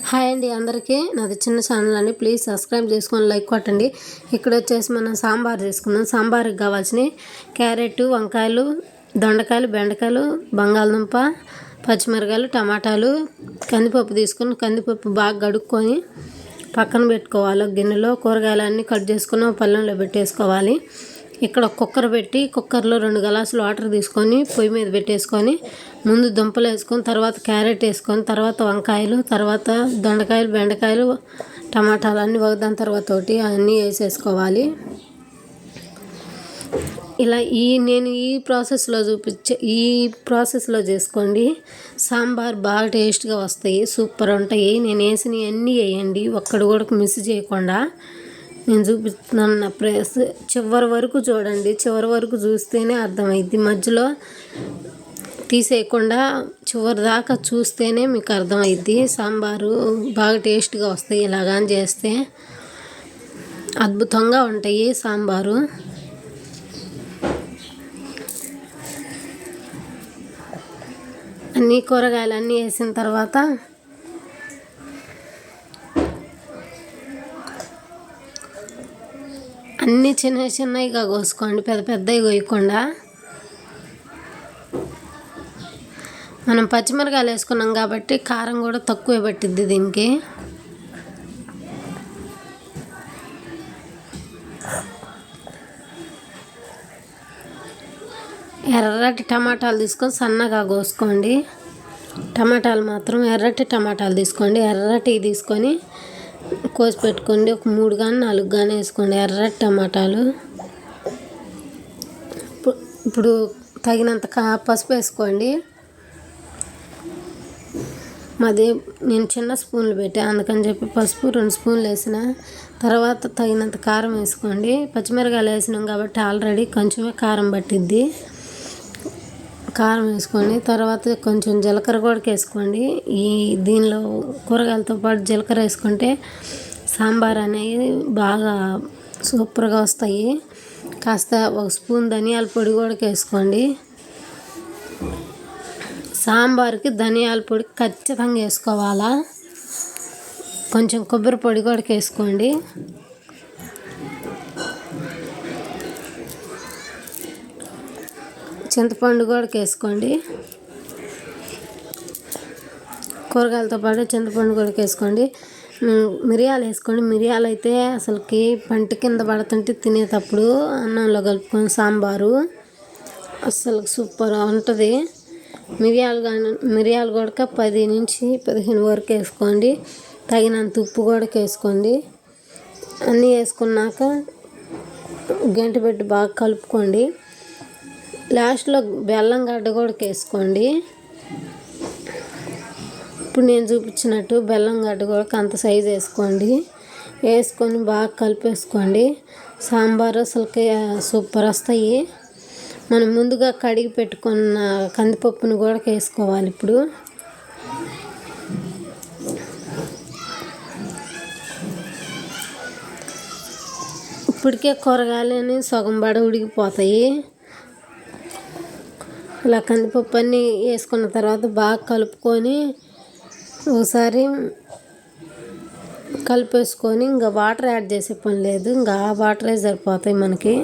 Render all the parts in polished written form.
Hi అండి అందరికీ నాది చిన్న ఛానల్ అండి. ప్లీజ్ సబ్స్క్రైబ్ చేసుకొని లైక్ కొట్టండి. ఇక్కడ వచ్చేసి మనం సాంబార్ చేసుకుందాం. సాంబార్కి కావాల్సిన క్యారెట్, వంకాయలు, దొండకాయలు, బెండకాయలు, బంగాళదుంప, పచ్చిమిరకాయలు, టమాటాలు, కందిపప్పు తీసుకొని కందిపప్పు బాగా కడుక్కొని పక్కన పెట్టుకోవాలి. గిన్నెలో కూరగాయలన్నీ కట్ చేసుకుని పళ్ళెంలో పెట్టేసుకోవాలి. ఇక్కడ కుక్కర్ పెట్టి కుక్కర్లో 2 గ్లాసులు వాటర్ తీసుకొని పొయ్యి మీద పెట్టేసుకొని ముందు దుంపలు వేసుకొని తర్వాత క్యారెట్ వేసుకొని తర్వాత వంకాయలు, తర్వాత దొండకాయలు, బెండకాయలు, టమాటాలు అన్నీ ఒకదాని తర్వాత ఒకటి అన్నీ వేసేసుకోవాలి. ఇలా నేను ఈ ప్రాసెస్లో చేసుకోండి. సాంబార్ బాగా టేస్ట్గా వస్తాయి, సూపర్ ఉంటాయి. నేను వేసినవి అన్నీ వేయండి, ఒక్కడు కూడా మిస్ చేయకుండా. నేను చూపిస్తున్నాను నా ప్రేస్ చివరి వరకు చూడండి. చివరి వరకు చూస్తేనే అర్థమైద్ది. మధ్యలో తీసేయకుండా చివరి దాకా చూస్తేనే మీకు అర్థమైద్ది. సాంబారు బాగా టేస్ట్గా వస్తాయి. ఇలాగని చేస్తే అద్భుతంగా ఉంటాయి సాంబారు. అన్ని కూరగాయలు అన్నీ వేసిన తర్వాత అన్నీ చిన్నగా కోసుకోండి, పెద్దవి కోయకుండా. మనం పచ్చిమిరకాయలు వేసుకున్నాం కాబట్టి కారం కూడా తక్కువే పట్టిద్ది దీనికి. ఎర్రటి టమాటాలు తీసుకొని సన్నగా కోసుకోండి. టమాటాలు మాత్రం ఎర్రటి టమాటాలు తీసుకోండి. ఎర్రటి తీసుకొని కోసి పెట్టుకోండి. ఒక 3 కానీ 4 కానీ వేసుకోండి ఎర్రటి టమాటాలు. ఇప్పుడు తగినంత పసుపు వేసుకోండి. నేను చిన్న స్పూన్లు పెట్టాను, అందుకని చెప్పి పసుపు 2 స్పూన్లు వేసిన. తర్వాత తగినంత కారం వేసుకోండి. పచ్చిమిరకాయలు వేసినాం కాబట్టి ఆల్రెడీ కొంచెమే కారం పట్టిద్ది. కారం వేసుకోండి. తర్వాత కొంచెం జీలకర్ర కూడా వేసుకోండి. దీనిలో కూరగాయలతో పాటు జీలకర్ర వేసుకుంటే సాంబార్ అనేది బాగా సూపర్గా వస్తాయి. కాస్త 1 స్పూన్ ధనియాల పొడి కూడా వేసుకోండి. సాంబార్కి ధనియాల పొడి ఖచ్చితంగా వేసుకోవాలా. కొంచెం కొబ్బరి పొడి కూడా వేసుకోండి. చింతపండు కూడా వేసుకోండి. కూరగాయలతో పాటు చింతపండు కూడా వేసుకోండి. మిరియాలు వేసుకోండి. మిరియాలు అయితే అసలుకి పంట కింద పడుతుంటే తినేటప్పుడు అన్నంలో కలుపుకొని సాంబారు అసలు సూపర్ ఉంటుంది. మిరియాలు కూడా 10 నుంచి 15 వరకు వేసుకోండి. తగినంత ఉప్పు కూడా వేసుకోండి. అన్నీ వేసుకున్నాక గంటి పెట్టి బాగా కలుపుకోండి. లాస్ట్లో బెల్లం గడ్డ కూడా వేసుకోండి. ఇప్పుడు నేను చూపించినట్టు బెల్లం గడ్డ కూడా అంత సైజు వేసుకోండి. వేసుకొని బాగా కలిపేసుకోండి. సాంబార్ అసలుకి సూపర్ వస్తాయి. మనం ముందుగా కడిగి పెట్టుకున్న కందిపప్పును కూడా వేసుకోవాలి. ఇప్పుడు ఇప్పటికే కూరగాయలని సగం బడ ఉడికిపోతాయి. ఇలా కందిపప్పు అన్నీ వేసుకున్న తర్వాత బాగా కలుపుకొని ఒకసారి కలిపేసుకొని ఇంకా వాటర్ యాడ్ చేసే పని లేదు. ఇంకా ఆ వాటరే సరిపోతాయి మనకి.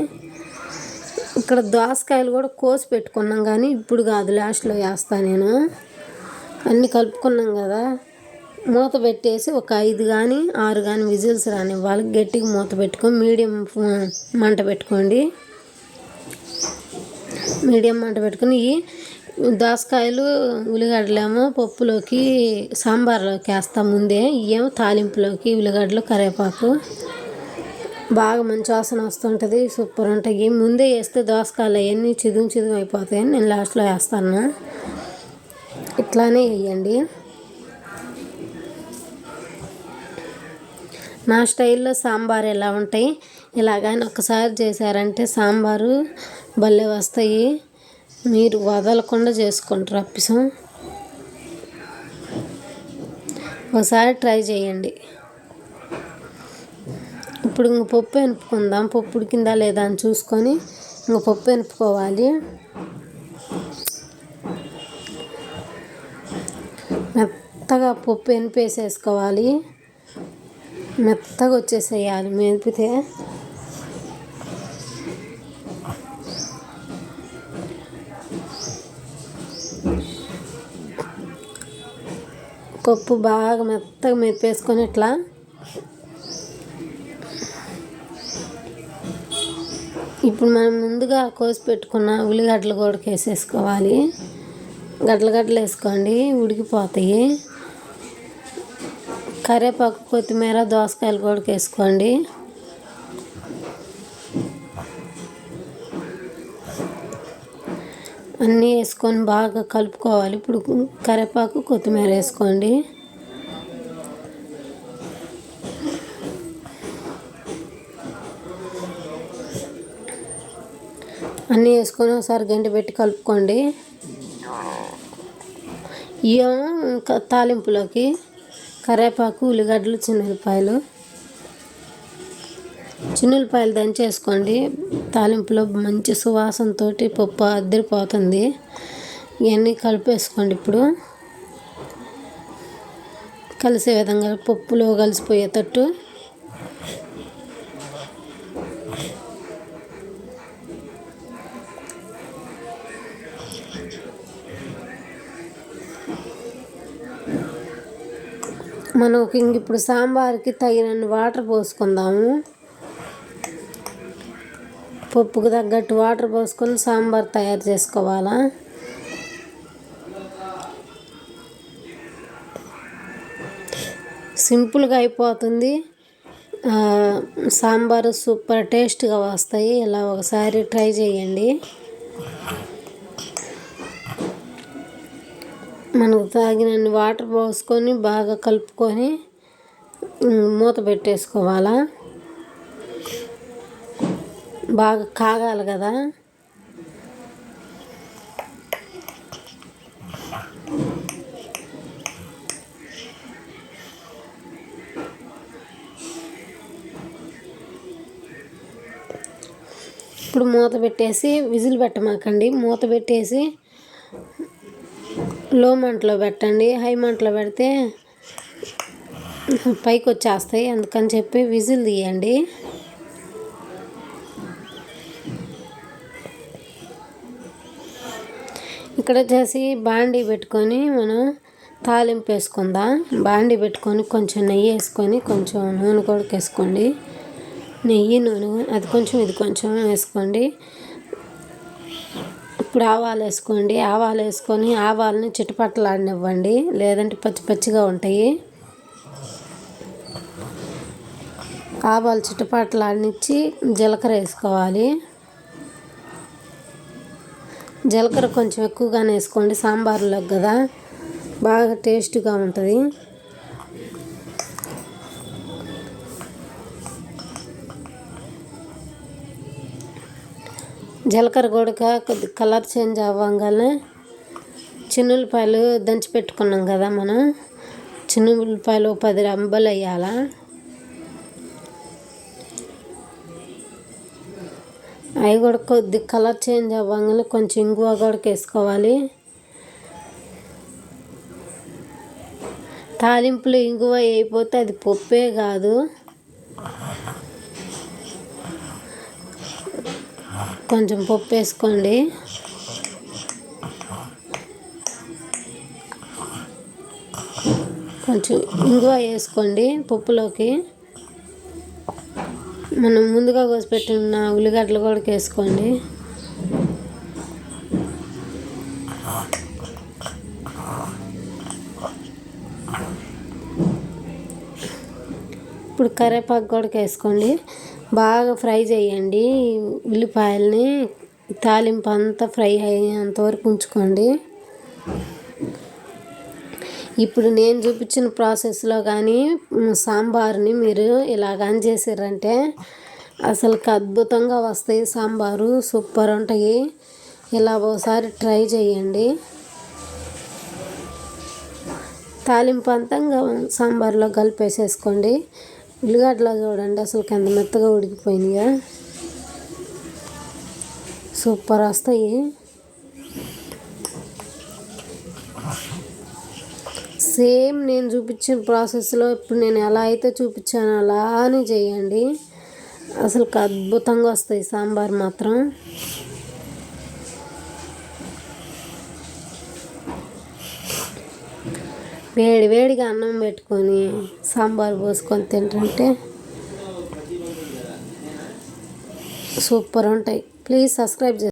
ఇక్కడ దోసకాయలు కూడా కోసి పెట్టుకున్నాం కానీ ఇప్పుడు కాదు, లాస్ట్లో వేస్తాను నేను. అన్నీ కలుపుకున్నాం కదా, మూత పెట్టేసి ఒక 5 కానీ 6 కానీ విజిల్స్ రానివ్వాలి. గట్టిగా మూత పెట్టుకొని మీడియం మంట పెట్టుకోండి. మీడియం మంట పెట్టుకుని దోసకాయలు, ఉల్లిగడ్డలేమో పప్పులోకి సాంబార్లోకి వేస్తాం ముందే. ఇవేమో తాలింపులోకి ఉల్లిగడ్డలు, కరివేపాకు బాగా మంచి వాసన వస్తుంటుంది, సూపర్ ఉంటాయి. ముందే వేస్తే దోసకాయలు అవన్నీ చిదుము అయిపోతాయని నేను లాస్ట్లో వేస్తాను. ఇట్లానే వేయండి. నా స్టైల్లో సాంబార్ ఎలా ఉంటాయి ఇలాగని ఒకసారి చేశారంటే సాంబారు భలే వస్తాయి. మీరు వదలకుండా చేసుకుంటారు అప్పిసం. ఒకసారి ట్రై చేయండి. ఇప్పుడు ఇంక పప్పు ఎనుపుకుందాం. పప్పు ఉడికిందా లేదా అని చూసుకొని ఇంక పప్పు ఎనుపుకోవాలి. మెత్తగా మెత్తగా పప్పు ఎనిపేసేసుకోవాలి. మెత్తగా వచ్చేసేయాలి మెనిపితే. పప్పు బాగా మెత్తగా మెరిపేసుకొని ఇట్లా ఇప్పుడు మనం ముందుగా కోసి పెట్టుకున్న ఉల్లిగడ్డలు కూడా వేసేసుకోవాలి. గడ్డలు వేసుకోండి, ఉడికిపోతాయి. కరివేపాకు, కొత్తిమీర, దోసకాయలు కూడా వేసుకోండి. అన్నీ వేసుకొని బాగా కలుపుకోవాలి. ఇప్పుడు కరివేపాకు, కొత్తిమీర వేసుకోండి. అన్నీ వేసుకొని ఒకసారి గంటి పెట్టి కలుపుకోండి. ఇంకా తాలింపులోకి కరివేపాకు, ఉల్లిగడ్డలు, చిన్నులపాయలు దంచేసుకోండి. తాలింపులో మంచి సువాసనతో పప్పు అద్దరిపోతుంది. ఇవన్నీ కలిపేసుకోండి. ఇప్పుడు కలిసే విధంగా పప్పులో కలిసిపోయేటట్టు మనకి ఇప్పుడు సాంబార్కి తగినన్ని వాటర్ పోసుకుందాము. పప్పుకు తగ్గట్టు వాటర్ పోసుకొని సాంబార్ తయారు చేసుకోవాలా. సింపుల్గా అయిపోతుంది. సాంబారు సూపర్ టేస్ట్గా వస్తాయి. ఇలా ఒకసారి ట్రై చేయండి. మనకు తాగినన్ని వాటర్ పోసుకొని బాగా కలుపుకొని మూత పెట్టేసుకోవాలా. బాగా కాగాలి కదా. ఇప్పుడు మూత పెట్టేసి విజిల్ పెట్టమాకండి. మూత పెట్టేసి లో మంటలో పెట్టండి. హై మంటలో పెడితే పైకి వచ్చేస్తాయి. అందుకని చెప్పి విజిల్ తీయండి. ఇక్కడ వచ్చేసి బాండీ పెట్టుకొని మనం తాలింపు వేసుకుందాం. బాండీ పెట్టుకొని కొంచెం నెయ్యి వేసుకొని కొంచెం నూనె కూడా వేసుకోండి. నెయ్యి, నూనె అది కొంచెం ఇది కొంచెం వేసుకోండి. ఇప్పుడు ఆవాలు వేసుకోండి. ఆవాలు వేసుకొని ఆవాలని చిటపటలాడనివ్వండి, లేదంటే పచ్చి పచ్చిగా ఉంటాయి. ఆవాలు చిటపటలాడనిచ్చి జీలకర్ర వేసుకోవాలి. జీలకర్ర కొంచెం ఎక్కువగానే వేసుకోండి, సాంబార్లో కదా బాగా టేస్ట్గా ఉంటుంది. జీలకర్ర కూడా కొద్ది కలర్ చేంజ్ అవ్వగానే చిన్నులపాయలు దంచి పెట్టుకున్నాం కదా మనం. చిన్నులపాయలు 10 రంబలు వేయాలా. అవి కూడా కొద్ది కలర్ చేంజ్ అవ్వగానే కొంచెం ఇంగువ కూడా వేసుకోవాలి. తాలింపులు ఇంగువ వేయకపోతే అది పప్పే కాదు. కొంచెం పప్పు వేసుకోండి. కొంచెం ఇంగువ వేసుకోండి పప్పులోకి. మనం ముందుగా కోసి పెట్టిన ఉల్లిగడ్డలు కూడా వేసుకోండి. ఇప్పుడు కరివేపాకు కూడా వేసుకోండి. బాగా ఫ్రై చేయండి. ఉల్లిపాయలని తాలింపు అంతా ఫ్రై అయ్యేంత వరకు ఉంచుకోండి. ఇప్పుడు నేను చూపించిన ప్రాసెస్లో కానీ సాంబార్ని మీరు ఇలా కానీ చేసారంటే అసలుకి అద్భుతంగా వస్తాయి. సాంబారు సూపర్ ఉంటాయి. ఇలా ఒకసారి ట్రై చేయండి. తాలింపు అంతా సాంబార్లో కలిపేసేసుకోండి. ఉల్లిగడ్డలో చూడండి అసలు ఎంత మెత్తగా ఉడికిపోయినాయా, సూపర్ వస్తాయి. సేమ్ నేను చూపించిన ప్రాసెస్లో ఇప్పుడు నేను ఎలా అయితే చూపించానో అలానే చేయండి. అసలు అద్భుతంగా వస్తాయి సాంబార్ మాత్రం. వేడి వేడిగా అన్నం పెట్టుకొని సాంబార్ పోసుకొని తింటుంటే సూపర్ ఉంటాయి. Please subscribe